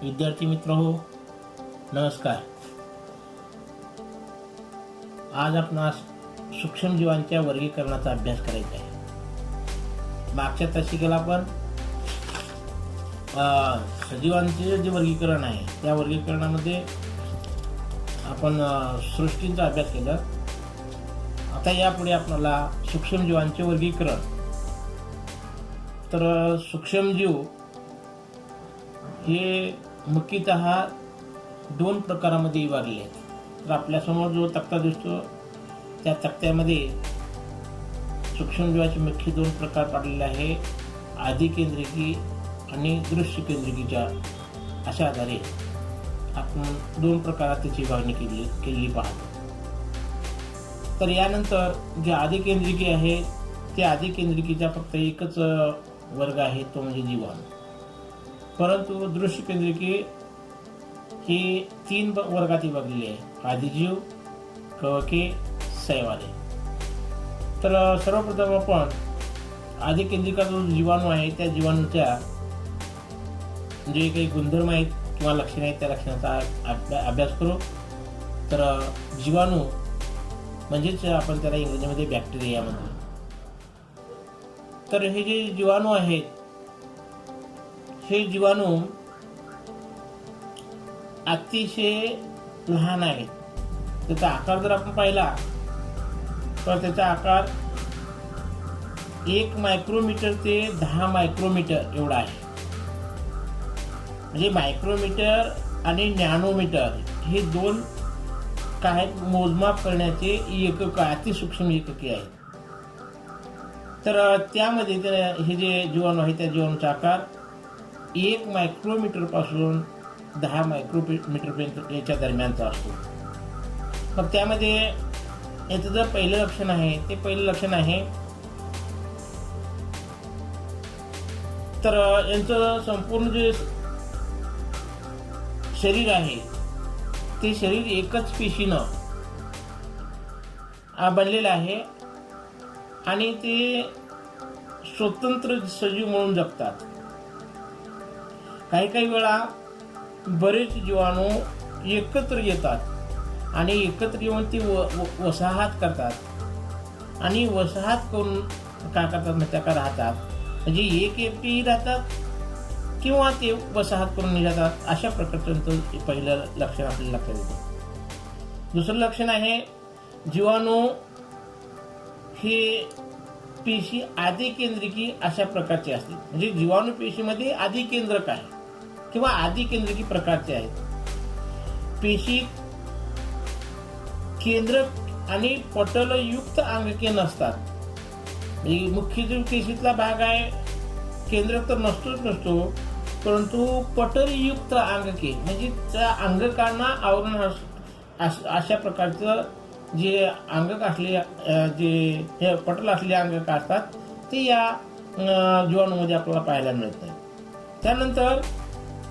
विद्यार्थी मित्र हो, नमस्कार. आज आपणास सूक्ष्मजीवांच्या वर्गीकरणाचा अभ्यास करायचा आहे. मागच्या तासिकेला आपण सजीवांचे जे वर्गीकरण आहे त्या वर्गीकरणामध्ये आपण सृष्टींचा अभ्यास केला. आता यापुढे आपल्याला सूक्ष्मजीवांचे वर्गीकरण. तर सूक्ष्मजीव हे मुख्यतः दोन प्रकारामध्ये विभागले आहेत. तर आपल्यासमोर जो तक्ता दिसतो त्या तक्त्यामध्ये सूक्ष्मजीवाचे मुख्य दोन प्रकार पाडलेले आहे. आदिकेंद्रिकी आणि दृश्य केंद्रिकीच्या अशा आधारे आपण दोन प्रकारात त्याची विभागणी केलेली पाहतो. तर यानंतर जे आदिकेंद्रिकी आहे त्या आदिकेंद्रिकीचा फक्त एकच वर्ग आहे, तो म्हणजे जीवाणू. परंतु दृश्य केंद्रिकी हे तीन वर्गात विभागलेले आहे: आदिजीव, कवके, शैवाले. तर सर्वप्रथम आपण आदिकेंद्रिका जो जीवाणू आहे त्या जीवाणूच्या जे काही गुणधर्म आहेत किंवा लक्षणे आहेत त्या लक्षणाचा अभ्यास करू. तर जीवाणू म्हणजेच आपण त्याला इंग्रजीमध्ये बॅक्टेरिया म्हणतो. तर हे जे जीवाणू आहेत हे जीवाणू अतिशय लहान आहेत. त्याचा आकार जर आपण पाहिला तर त्याचा आकार 1 मायक्रोमीटर ते 10 मायक्रोमीटर एवढा आहे. म्हणजे मायक्रोमीटर आणि नॅनोमीटर हे दोन काय मोजमाप करण्याचे एकक, अतिसूक्ष्म एकके आहेत. तर त्यामध्ये हे जे जीवाणू आहे त्या जीवाणूचा आकार 1 मायक्रोमीटर पासून 10 मायक्रोमीटरपर्यंत याच्या दरम्यानचा असतो. मग त्यामध्ये याचं जर पहिलं लक्षण आहे ते पहिलं लक्षण आहे तर यांचं संपूर्ण जे शरीर आहे ते शरीर एकच पेशीनं बनलेलं आहे आणि ते स्वतंत्र सजीव म्हणून जगतात. काही काही वेळा बरेच जीवाणू एकत्र येतात आणि एकत्र येऊन ती वसाहत करतात आणि वसाहत करून काय करतात माहिती का राहतात. म्हणजे एकटी राहतात किंवा ते वसाहत करून जातात. अशा प्रकारचं पहिलं लक्षण आपल्याला लक्षात येतं. दुसरं लक्षण आहे जीवाणू हे पेशी आदिकेंद्रिकी अशा प्रकारचे असते. म्हणजे जीवाणू पेशीमध्ये आदिकेंद्रक आहे किंवा आदिकेंद्रिकी प्रकारचे आहेत. पेशी केंद्रक आणि पटलयुक्त अंगके नसतात. मुख्य जो पेशीतला भाग आहे केंद्रक तर नसतो, परंतु पटलयुक्त अंगके म्हणजे त्या अंगकांना आवरण अशा प्रकारचं जे अंगक असले जे हे पटल असलेले अंगक असतात ते या जीवाणूमध्ये आपल्याला पाहायला मिळत नाही. त्यानंतर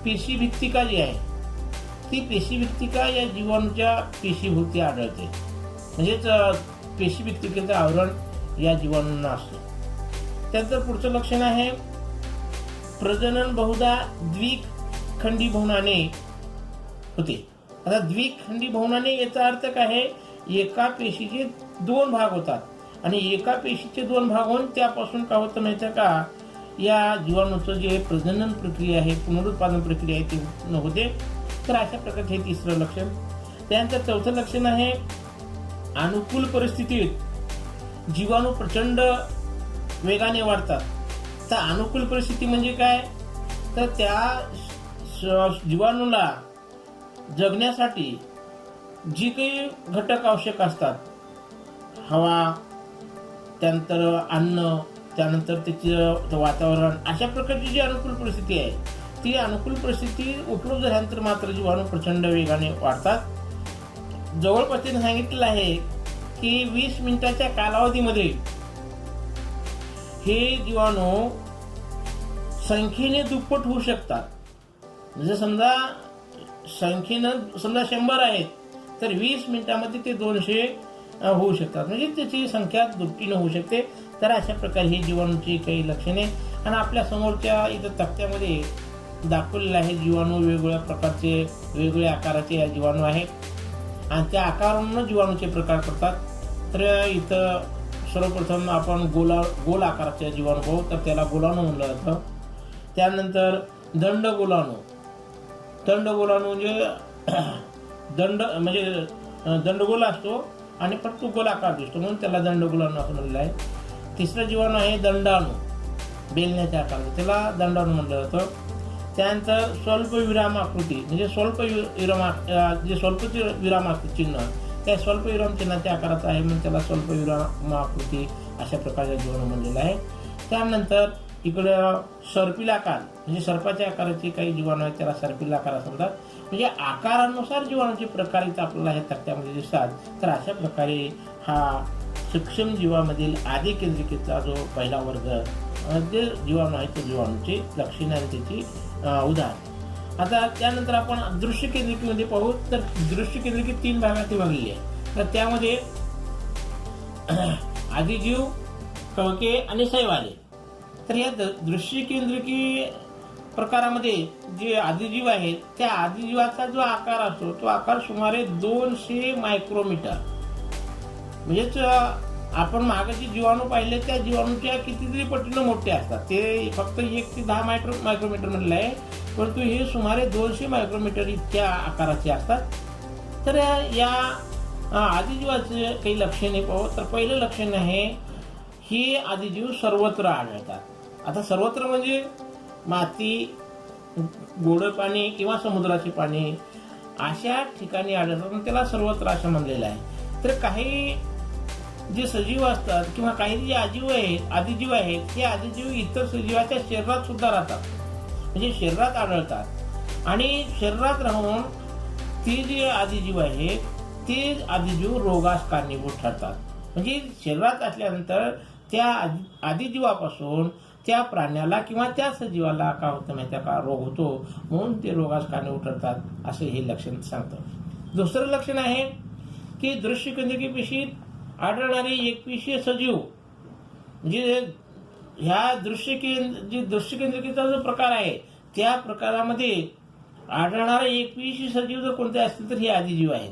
पेशीभित्तिका जी आहे ती पेशीभित्तिका या जीवाणूच्या पेशीभोवती आढळते. म्हणजेच पेशीभित्तिकेचं आवरण या जीवाणूंना असतं. त्यानंतर पुढचं लक्षण आहे प्रजनन बहुधा द्विखंडीभवनाने होते. आता द्विखंडीभवनाने याचा अर्थ काय आहे, एका पेशीचे दोन भाग होतात आणि एका पेशीचे दोन भाग होऊन त्यापासून काय होतं माहिती आहे का, या जीवाणूचं जे प्रजनन प्रक्रिया आहे, पुनरुत्पादन प्रक्रिया आहे ती होते. तर अशा प्रकारचे हे तिसरं लक्षण. त्यानंतर चौथं लक्षण आहे अनुकूल परिस्थितीत जीवाणू प्रचंड वेगाने वाढतात. तर अनुकूल परिस्थिती म्हणजे काय, तर त्या जीवाणूला जगण्यासाठी जी काही घटक आवश्यक असतात, हवा, त्यानंतर अन्न, त्यानंतर त्याचं वातावरण, अशा प्रकारची जी अनुकूल परिस्थिती आहे ती अनुकूल परिस्थिती उपलब्ध झाल्यानंतर मात्र जीवाणू प्रचंड वेगाने वाढतात. जवळपास त्यांनी सांगितलेलं आहे की 20 मिनिटाच्या कालावधीमध्ये हे जीवाणू संख्येने दुप्पट होऊ शकतात. म्हणजे समजा संख्येनं 100 आहेत तर 20 मिनिटामध्ये ते 200 होऊ शकतात. म्हणजे त्याची संख्या दुपटीनं होऊ शकते. तर अशा प्रकारे ही जीवाणूची काही लक्षणे. आणि आपल्या समोरच्या इथं तक्त्यामध्ये दाखवलेलं आहे. जीवाणू वेगवेगळ्या प्रकारचे वेगवेगळ्या आकाराचे या जीवाणू आहेत आणि त्या आकारांना जीवाणूचे प्रकार पडतात. तर इथं सर्वप्रथम आपण गोल आकाराचे जीवाणू पाहू, तर त्याला गोलाणू म्हणलं जातं. त्यानंतर दंडगोलाणू म्हणजे दंडगोल असतो आणि फक्त गोलाकार दिसतो म्हणून त्याला दंडगोलाणू असं म्हणलेलं आहे. तिसरा जीवाणू आहे दंडाणू, बेलण्याच्या आकाराचा, त्याला दंडाणू म्हणलं जातं. त्यानंतर स्वल्प विराम आकृती म्हणजे स्वल्प विराम असतं चिन्ह, त्या स्वल्प विराम चिन्हाच्या आकाराचा आहे म्हणून त्याला स्वल्प विराम आकृती अशा प्रकारचा जीवाणू म्हणलेला आहे. त्यानंतर इकडं सर्पिलाकार म्हणजे सर्पाच्या आकाराचे काही जीवाणू आहेत, त्याला सर्पिलाकार असं म्हणतात. म्हणजे आकारानुसार जीवाणूचे प्रकार इथं आपल्याला हे तक्त्यामध्ये दिसतात. तर अशा प्रकारे हा सूक्ष्म जीवामधील आधी केंद्रिकेचा जो पहिला वर्ग जे जीवाणू आहे तो जीवाणूची लक्षणे आणि त्याची उदाहरण. आता त्यानंतर आपण दृश्य केंद्रिकेमध्ये पाहू. तर दृश्य केंद्रिके 3 भागात विभागलेली आहे. तर त्यामध्ये आदिजीव, कवके आणि शैवाले. तर या दृश्य केंद्रिकी प्रकारामध्ये जे आदिजीव आहेत त्या आदिजीवाचा जो आकार असतो तो आकार सुमारे 200 मायक्रोमीटर. म्हणजेच आपण मागाचे जीवाणू पाहिले त्या जीवाणूच्या कितीतरी पटीनं मोठे असतात. ते फक्त 1 ते 10 मायक्रोमीटर म्हणलं आहे, परंतु हे सुमारे 200 मायक्रोमीटर इतक्या आकाराचे असतात. तर या आदिजीवाचे काही लक्षणे पाहू. तर पहिलं लक्षण आहे ही आदिजीव सर्वत्र आढळतात. आता सर्वत्र म्हणजे माती, गोड पाणी किंवा समुद्राचे पाणी अशा ठिकाणी आढळतात, त्याला सर्वत्र असं म्हणलेलं आहे. तर काही जे सजीव असतात किंवा काही जे आदिजीव आहेत हे आदिजीव इतर सजीवाच्या शरीरात सुद्धा राहतात, म्हणजे शरीरात आढळतात. आणि शरीरात राहून ती जे आदिजीव आहेत ते आदिजीव रोगास कारणीभूत ठरतात. म्हणजे शरीरात असल्यानंतर त्या आदिजीवापासून त्या प्राण्याला किंवा त्या सजीवाला का होतं माहिती का रोग होतो, म्हणून ते रोगास कारणीभूत ठरतात असं हे लक्षण सांगतं. दुसरं लक्षण आहे की दृश्य केंद्रिकी पेशीत आढळणारे एकपेशीय सजीव म्हणजे ह्या दृश्य केंद्रिकेचा जो प्रकार आहे त्या प्रकारामध्ये आढळणारे एकपेशीय सजीव जर कोणते असतील तर हे आदिजीव आहेत.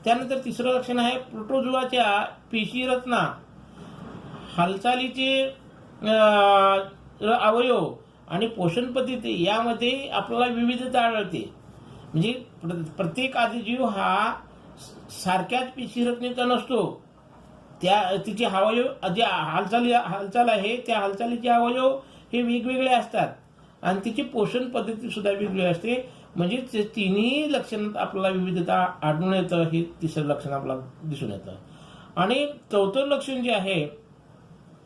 त्यानंतर तिसरं लक्षण आहे प्रोटोजुआच्या पेशी रचना, हालचालीचे अवयव आणि पोषण पद्धती यामध्ये आपल्याला विविधता आढळते. म्हणजे प्रत्येक आदिजीव हा सारख्याच पेशी रचनेचा नसतो. त्या तिचे अवयव जे हालचाल आहे त्या हालचालीचे अवयव हे वेगवेगळे असतात आणि तिची पोषण पद्धती सुद्धा वेगळी असते. म्हणजे तिन्ही लक्षणात आपल्याला विविधता आढळून येतं. हे तिसरं लक्षण आपल्याला दिसून येतं. आणि चौथं लक्षण जे आहे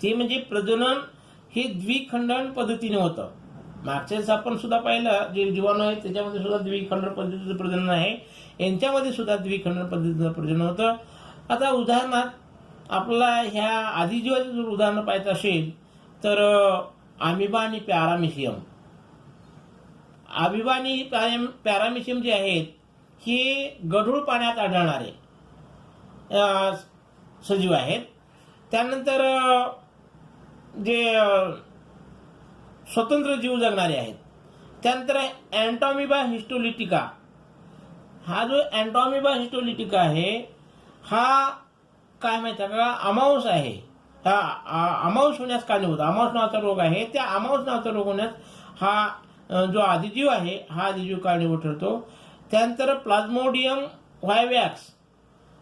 ते म्हणजे प्रजनन हे द्विखंडन पद्धतीने होतं. मागच्याच आपण सुद्धा पाहिलं जे जीवाणू आहेत त्याच्यामध्ये सुद्धा द्विखंडन पद्धतीचं प्रजनन आहे, यांच्यामध्ये सुद्धा द्विखंडन पद्धतीचं प्रजनन होतं. आता उदाहरणार्थ आपल्याला ह्या आदिजीवाचं जर उदाहरण पाहायचं असेल तर अमिबा आणि पॅरामिशियम. अमिबा आणि पॅरामिशियम जे आहेत हे गढूळ पाण्यात आढळणारे सजीव आहेत. त्यानंतर जे स्वतंत्र जीव जगणारे आहेत. त्यानंतर अँटॉमिबा हिस्टोलिटिका. हा जो अँटॉमिबा हिस्टोलिटिका आहे हा काय माहिती आहे का अमाऊस आहे. हा अमाऊस होण्यास कारणीभूत अमाऊस नावाचा रोग आहे. त्या अमाऊस नावाचा रोग होण्यास हा जो आदिजीव आहे हा आदिजीव कारणीभूत ठरतो. त्यानंतर प्लाझ्मोडियम व्हायवॅक्स.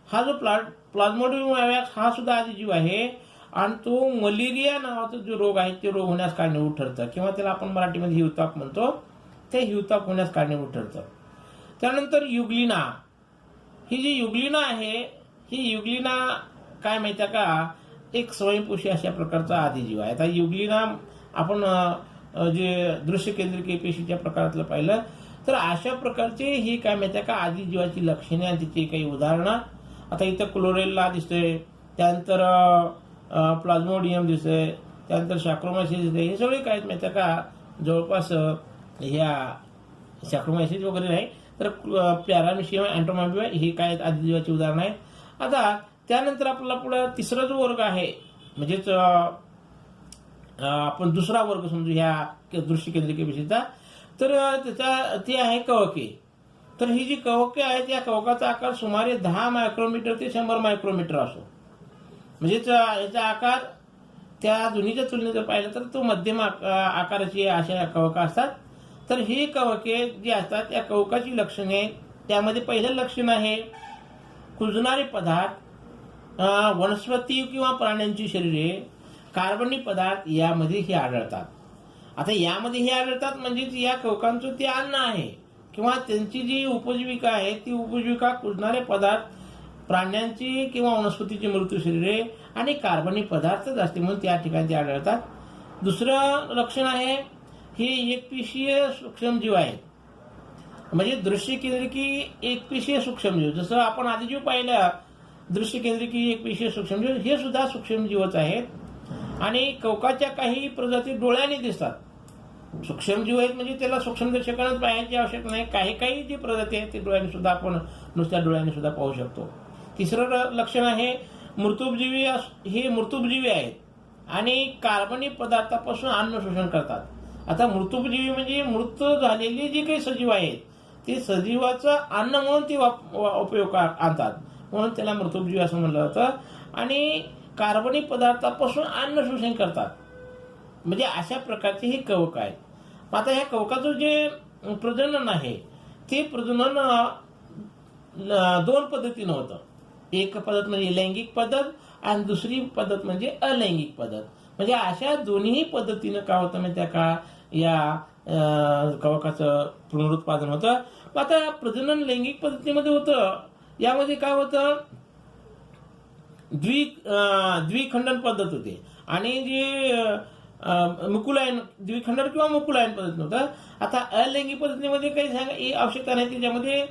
हा जो प्लाझ्मोडियम व्हायवॅक्स हा सुद्धा आदिजीव आहे आणि तो मलेरिया नावाचा जो रोग आहे ते रोग होण्यास कारणीभूत ठरतं किंवा त्याला आपण मराठीमध्ये हिवताप म्हणतो. ते हिवताप होण्यास कारणीभूत ठरतं. त्यानंतर युग्लिना. ही जी युग्लिना आहे ही युग्लिना काय माहिती आहे का एक स्वयंपोषी अशा प्रकारचा आदिजीव आहे. आता युग्लिना आपण जे दृश्य केंद्रिके पेशीच्या प्रकारातलं पाहिलं तर अशा प्रकारचे ही काय माहिती आहे का आदिजीवाची लक्षणे आणि तिची काही उदाहरणं. आता इथं क्लोरेल्ला दिसतंय, त्यानंतर प्लाझ्मोडियम दिसतंय, त्यानंतर सॅक्रोमायसिस दिसतंय. हे सगळे काय माहिती आहे का जवळपास ह्या सॅक्रोमायसिस वगैरे नाही तर पॅरामिशियम, अँटोमॅबिया ही काय आदिजीवाची उदाहरणं आहेत. आता त्यानंतर आपल्याला पुढे तिसरा जो वर्ग आहे म्हणजेच आपण दुसरा वर्ग समजू ह्या दृश्य केंद्रिके पेशीचा तर ती आहे कवके. तर ही जी कवके आहेत या कवकाचा आकार सुमारे 10 मायक्रोमीटर ते 100 मायक्रोमीटर असो. म्हणजे याचा आकार त्या दोन्हीच्या तुलनेत जर पाहिलं तर तो मध्यम आकाराची अशा कवका असतात. तर ही कवके जी असतात या कवकाची लक्षणे, त्यामध्ये पहिलं लक्षण आहे कुजणारे पदार्थ, वनस्पती किंवा प्राण्यांची शरीरे, कार्बनी पदार्थ यामध्ये हे आढळतात. आता यामध्ये हे आढळतात म्हणजेच या कवकांचं ते अन्न आहे किंवा त्यांची जी उपजीविका आहे ती उपजीविका कुजणारे पदार्थ, प्राण्यांची किंवा वनस्पतीची मृत्यू शरीरे आणि कार्बनी पदार्थच असते म्हणून त्या ठिकाणी ते आढळतात. दुसरं लक्षण आहे हे एकपेशीय सूक्ष्मजीव आहेत. म्हणजे दृश्य केंद्रिकी एकपेशीय सूक्ष्मजीव, जसं आपण आधी जीव पाहिलं दृश्य केंद्रिकी एकपेशीय सूक्ष्मजीव, हे सुद्धा सूक्ष्मजीवच आहेत. आणि कवकाच्या काही प्रजाती डोळ्याने दिसतात. सूक्ष्मजीव आहेत म्हणजे त्याला सूक्ष्मदर्शकानेच पाहायची आवश्यक नाही. काही काही जी प्रजाती आहेत ते डोळ्याने सुद्धा आपण नुसत्या डोळ्याने सुद्धा पाहू शकतो. तिसरं लक्षण आहे मृतुपजीवी. हे मृतुपजीवी आहेत आणि कार्बनी पदार्थापासून अन्न शोषण करतात. आता मृतुपजीवी म्हणजे मृत झालेली जी काही सजीव आहेत ते सजीवाचं अन्न म्हणून ते उपयोग आणतात म्हणून त्याला मृतुपजीवी असं म्हणलं जातं. आणि कार्बनी पदार्थापासून अन्न शोषण करतात. म्हणजे अशा प्रकारचे हे कवक आहेत. आता ह्या कवकाचं जे प्रजनन आहे ते प्रजनन 2 पद्धतीनं होतं. एक पद्धत म्हणजे लैंगिक पद्धत आणि दुसरी पद्धत म्हणजे अलैंगिक पद्धत. म्हणजे अशा दोन्ही पद्धतीनं काय होतं माहिती आहे का, या कवकाचं पुनरुत्पादन होतं. आता प्रजनन लैंगिक पद्धतीमध्ये होतं. यामध्ये काय होतं, द्विखंडन पद्धत होते आणि जी मुकुलायन द्विखंडन किंवा मुकुलायन पद्धत नव्हतं. आता अलैंगिक पद्धतीमध्ये काही सांगा आवश्यकता नाही. त्याच्यामध्ये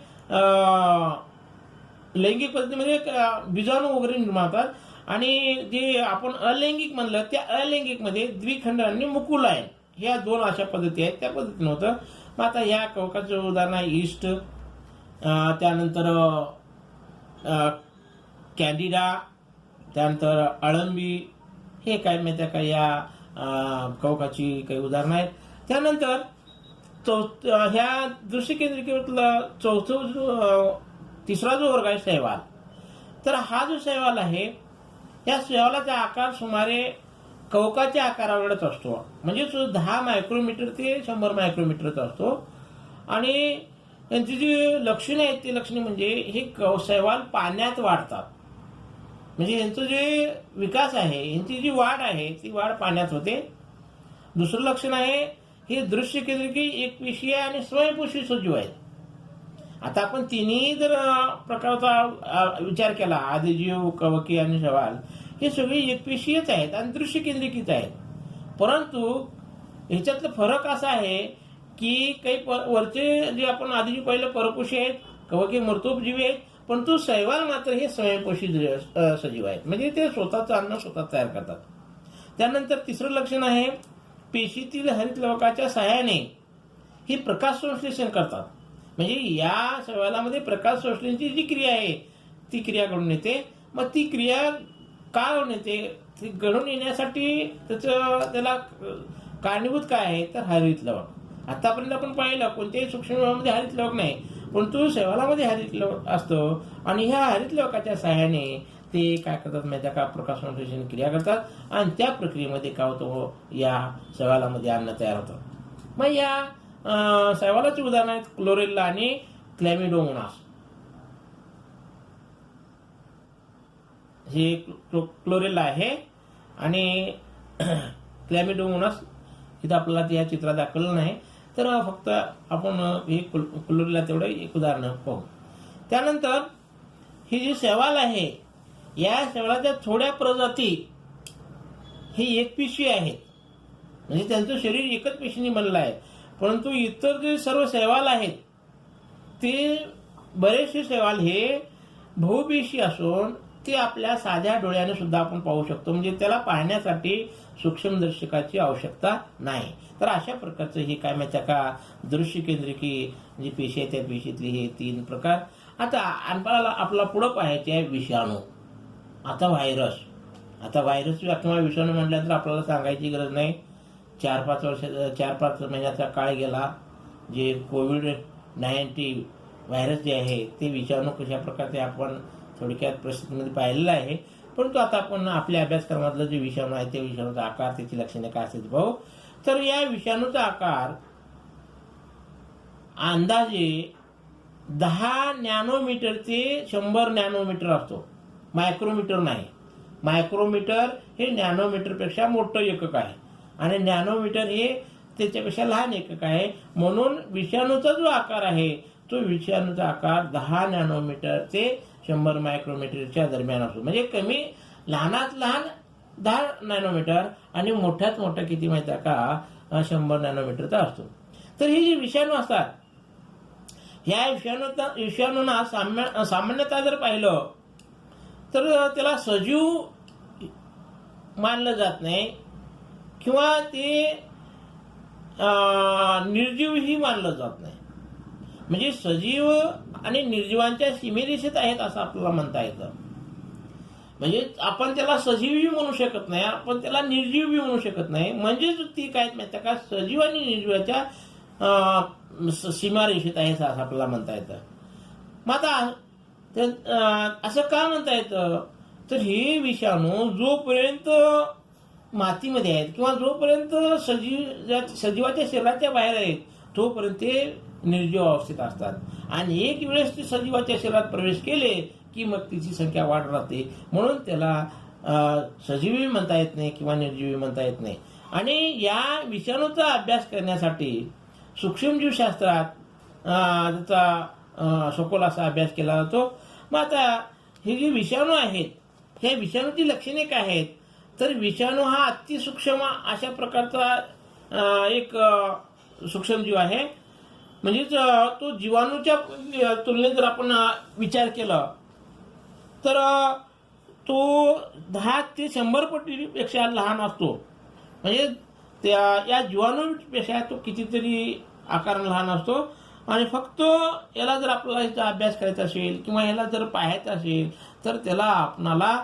लैंगिक पद्धतीमध्ये बीजाणू वगैरे निर्माण होतात आणि जे आपण अलैंगिक म्हणलं त्या अलैंगिक मध्ये द्विखंडन आणि मुकुलायन ह्या 2 अशा पद्धती आहेत. त्या पद्धतीने होतं. मग आता ह्या कवकाचं उदाहरण आहे ईस्ट, त्यानंतर कॅन्डिडा, त्यानंतर अळंबी. हे काय माहिती आहे का या कवकाची काही उदाहरणं आहेत. त्यानंतर ह्या दृश्य केंद्रिकेवरला तिसरा जो वर्ग आहे शैवाल. तर हा जो शैवाल आहे या शैवालाचा आकार सुमारे कवकाच्या आकारावरच असतो. म्हणजे 10 मायक्रोमीटर ते 100 मायक्रोमीटरचा असतो. आणि यांची जी लक्षणे आहेत ती लक्षणे म्हणजे हे शैवाल पाण्यात वाढतात. म्हणजे यांचं जे विकास आहे यांची जी वाढ आहे ती वाढ पाण्यात होते. दुसरं लक्षण आहे हे दृश्य केंद्रिकी एकपेशीय आणि स्वयंपोषी सजीव आहेत. आता आपण तिन्ही जर प्रकारचा विचार केला, आदिजीव, कवके आणि शैवाल, हे सगळे एकपेशीयच आहेत आणि दृश्य केंद्रिकीच आहेत. परंतु ह्याच्यातला फरक असा आहे की काही वरचे जे आपण आदिजीव पाहिलं परपोषी आहेत, कवके मृतोपजीवी आहेत, परंतु शैवाल मात्र हे स्वयंपोषी सजीव आहेत. म्हणजे ते स्वतःचं अन्न स्वतः तयार करतात. त्यानंतर तिसरं लक्षण आहे पेशीतील हरितलवकाच्या सहाय्याने हे प्रकाश संश्लेषण करतात. म्हणजे या शैवालामध्ये प्रकाश संश्लेषणाची जी क्रिया आहे ती क्रिया घडून येते. मग ती क्रिया का घडून येते, ती घडून येण्यासाठी त्याला कारणीभूत काय आहे तर हरितलवक. आतापर्यंत आपण पाहिलं कोणत्याही सूक्ष्मजीवामध्ये हरितलवक नाही, परंतु शैवालामध्ये हरितलवक असतो. आणि ह्या हरितलवकाच्या सहाय्याने ते काय करतात माहिती का, प्रकाश संश्लेषण क्रिया करतात आणि त्या प्रक्रियेमध्ये काय होतं या शैवालामध्ये अन्न तयार होतं. मग या शैवालाचे उदाहरण आहेत क्लोरेल्ला आणि क्लॅमिडोमोनास. हे क्लोरेल्ला आहे आणि क्लॅमिडोमोनास इथं आपल्याला या चित्रात दाखवलं नाही, तर फक्त आपण हे क्लोरेल्ला तेवढं एक उदाहरण पाहू. त्यानंतर ही जी शैवाल आहे या शैवालाच्या थोड्या प्रजाती हे एकपेशीय आहेत. म्हणजे त्यांचं शरीर एकच पेशीने बनलं आहे. परंतु इतर जे सर्व शैवाल आहेत ते बरेचसे शैवाल हे बहुपेशी असून ते आपल्या साध्या डोळ्याने सुद्धा आपण पाहू शकतो. म्हणजे त्याला पाहण्यासाठी सूक्ष्मदर्शकाची आवश्यकता नाही. तर अशा प्रकारचं हे काय माहिती का दृश्य केंद्रिकी जी पेशी आहे त्या पेशीतली हे 3 प्रकार. आता आपला पुढं पाहायचे आहे विषाणू. आता व्हायरस किंवा विषाणू म्हटलं तर आपल्याला सांगायची गरज नाही. 4-5 महिन्याचा काळ गेला जे कोविड-19 व्हायरस जे आहे ते विषाणू कशा प्रकारचे आपण थोडक्यात परिस्थितीमध्ये पाहिलेलं आहे. परंतु आता आपण आपल्या अभ्यासक्रमातलं जे विषाणू आहे ते विषाणूचा आकार, त्याची लक्षणे काय असते पाहू. तर या विषाणूचा आकार अंदाजे 10 नॅनोमीटर ते 100 नॅनोमीटर असतो. मायक्रोमीटर नाही. मायक्रोमीटर हे नॅनोमीटरपेक्षा मोठं एकक आहे आणि नॅनोमीटर हे त्याच्यापेक्षा लहान एकक आहे. म्हणून विषाणूचा जो आकार आहे तो विषाणूचा आकार 10 नॅनोमीटर ते 100 मायक्रोमीटरच्या दरम्यान असतो. म्हणजे कमी लहानात लहान 10 नॅनोमीटर आणि मोठ्यात मोठा किती माहिती आहे का, 100 नॅनोमीटरचा असतो. तर हे जे विषाणू असतात ह्या विषाणूंना सामान्यतः जर पाहिलं तर त्याला सजीव मानलं जात नाही किंवा ते निर्जीवही मानलं जात नाही. म्हणजे सजीव आणि निर्जीवांच्या सीमेरेषेत आहेत असं आपल्याला म्हणता येतं. म्हणजे आपण त्याला सजीवही म्हणू शकत नाही, आपण त्याला निर्जीवही म्हणू शकत नाही. म्हणजेच ती काय माहिती का, सजीव आणि निर्जीवाच्या सीमारेषेत आहे असं आपल्याला म्हणता येतं. मग आता असं का म्हणता येतं, तर हे विषाणू जोपर्यंत मातीमध्ये आहेत किंवा जोपर्यंत सजीवाच्या शरीराच्या बाहेर आहेत तोपर्यंत ते निर्जीव अवस्थेत असतात. आणि एक वेळेस ते सजीवाच्या शरीरात प्रवेश केले की मग तिची संख्या वाढ राहते. म्हणून त्याला सजीवी म्हणता येत नाही किंवा निर्जीवी म्हणता येत नाही. आणि या विषाणूचा अभ्यास करण्यासाठी सूक्ष्मजीवशास्त्रात त्याचा सखोल असा अभ्यास केला जातो. मग आता हे जे विषाणू आहेत ह्या विषाणूची लक्षणे काय आहेत, तर विषाणू हा अतिसूक्ष्म अशा प्रकारचा एक सूक्ष्मजीव आहे. म्हणजेच तो जीवाणूच्या तुलनेत जर आपण विचार केला तर तो 10 ते 100 पटीपेक्षा लहान असतो. म्हणजे या जीवाणूपेक्षा तो कितीतरी आकाराने लहान असतो. आणि फक्त याला जर आपल्याला याचा अभ्यास करायचा असेल किंवा याला जर पाहायचा असेल तर त्याला आपणाला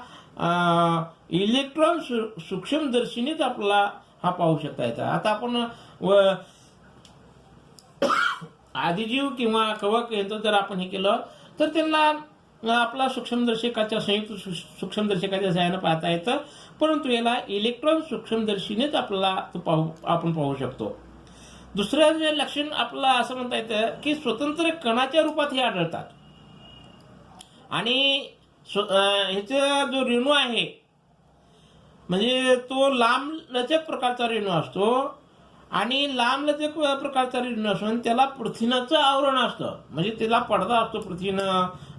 इलेक्ट्रॉन सूक्ष्मदर्शिनीच आपल्याला हा पाहू शकता येतात. आता आपण आदिजीव किंवा कवक यांचं जर आपण हे केलं तर त्यांना आपला सूक्ष्मदर्शकाच्या संयुक्त सूक्ष्मदर्शकाच्या सहाय्याने पाहता येतं. परंतु याला इलेक्ट्रॉन सूक्ष्मदर्शिनीच आपल्याला आपण पाहू शकतो. दुसरं जे लक्षण आपल्याला असं म्हणता येतं की स्वतंत्र कणाच्या रूपात हे आढळतात. आणि ह्याचा जो रेणू आहे म्हणजे तो लांब लचक प्रकारचा रेणू असतो आणि लांब लचक प्रकारचा रेणू असून त्याला प्रथिनाचं आवरण असतं. म्हणजे त्याला पडदा असतो प्रथिन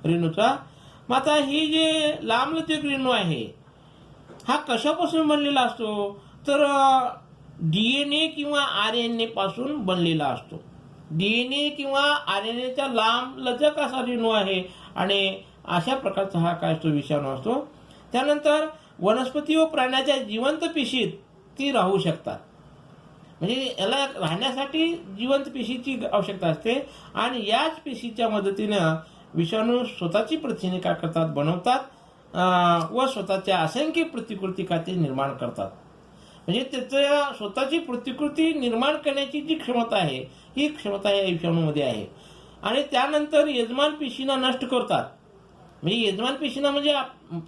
रेणूचा. मग आता ही जे लांब लचक रेणू आहे हा कशापासून बनलेला असतो, तर DNA किंवा RNA पासून बनलेला असतो. DNA किंवा RNAचा लांब लचक असा रेणू आहे आणि अशा प्रकारचा हा काय तो विषाणू असतो. त्यानंतर वनस्पती व प्राण्याच्या जिवंत पेशीत ती राहू शकतात. म्हणजे याला राहण्यासाठी जिवंत पेशीची आवश्यकता असते आणि याच पेशीच्या मदतीनं विषाणू स्वतःची प्रथिने काय करतात, बनवतात व स्वतःच्या असंख्य प्रतिकृतिका ते निर्माण करतात. म्हणजे त्याच्या स्वतःची प्रतिकृती निर्माण करण्याची जी क्षमता आहे ही क्षमता या विषाणूमध्ये आहे. आणि त्यानंतर यजमान पेशींना नष्ट करतात. म्हणजे यजमान पेशींना म्हणजे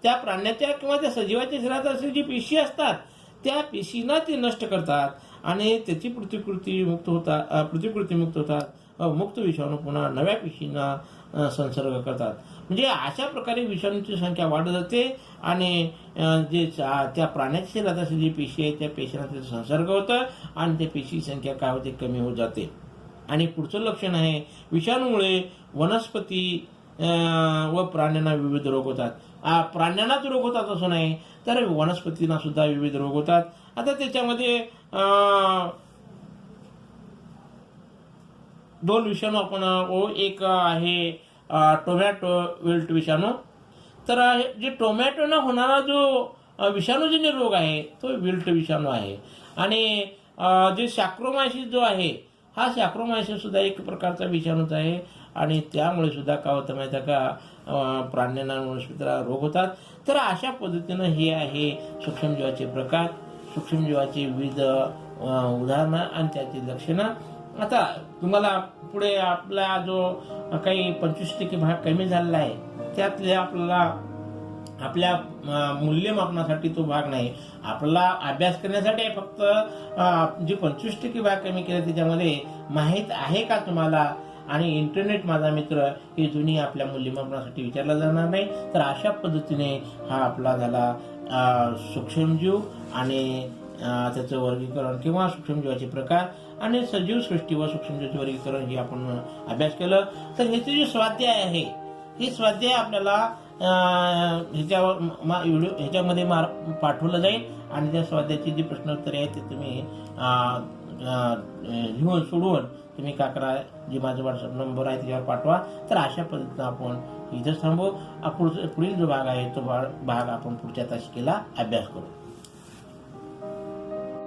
त्या प्राण्याच्या किंवा त्या सजीवाच्या शरीरात असलेली जी पेशी असतात त्या पेशींना ते नष्ट करतात आणि त्याची प्रतिकृती मुक्त होतात. मुक्त विषाणू पुन्हा नव्या पेशींना संसर्ग करतात. म्हणजे अशा प्रकारे विषाणूची संख्या वाढत जाते आणि जे त्या प्राण्याच्या शरीरात असलेली जी पेशी आहे त्या पेशींना त्याचा संसर्ग होतं आणि त्या पेशी संख्या काय होते, कमी होत जाते. आणि पुढचं लक्षण आहे विषाणूमुळे वनस्पती व प्राण्यांना विविध रोग होतात. प्राण्यांनाच रोग होतात असं नाही तर वनस्पतींना सुद्धा विविध रोग होतात. आता त्याच्यामध्ये 2 विषाणू आपण एक आहे टोमॅटो विल्ट विषाणू. तर जे टोमॅटोना होणारा जो विषाणूजन्य रोग आहे तो विल्ट विषाणू आहे. आणि जे सॅक्रोमायसिस जो आहे हा सॅक्रोमायसिस सुद्धा एक प्रकारचा विषाणूच आहे आणि त्यामुळे सुद्धा काय होतं माहिती आहे का, प्राण्यांना वनस्पतीला रोग होतात. तर अशा पद्धतीनं हे आहे सूक्ष्मजीवाचे प्रकार, सूक्ष्मजीवाचे विविध उदाहरणं आणि त्याची लक्षणं. आता तुम्हाला पुढे आपला जो काही 25% भाग कमी झालेला आहे त्यातले आपल्याला आपल्या मूल्यमापनासाठी तो भाग नाही, आपला अभ्यास करण्यासाठी आहे. फक्त जे 25% भाग कमी केले त्याच्यामध्ये माहीत आहे का तुम्हाला आणि इंटरनेट माझा मित्र हे जुनी आपल्या मूल्यमापनासाठी विचारला जाणार नाही. तर अशा पद्धतीने हा आपला झाला सूक्ष्मजीव आणि त्याचं वर्गीकरण किंवा सूक्ष्मजीवाचे प्रकार आणि सजीव सृष्टी व सूक्ष्मजीवाचे वर्गीकरण हे आपण अभ्यास केलं. तर ह्याचे जे स्वाध्याय आहे हे स्वाध्याय आपल्याला ह्याच्यामध्ये पाठवलं जाईल आणि त्या स्वाध्यायाची जी प्रश्नोत्तरे आहेत ते तुम्ही लिहून सोडवून तुम्ही काकरा जे माझा व्हॉट्सअप नंबर आहे त्याच्यावर पाठवा. तर अशा पद्धतीनं आपण इथंच थांबू. पुढील जो भाग आहे तो भाग आपण पुढच्या तासिकेला अभ्यास करू.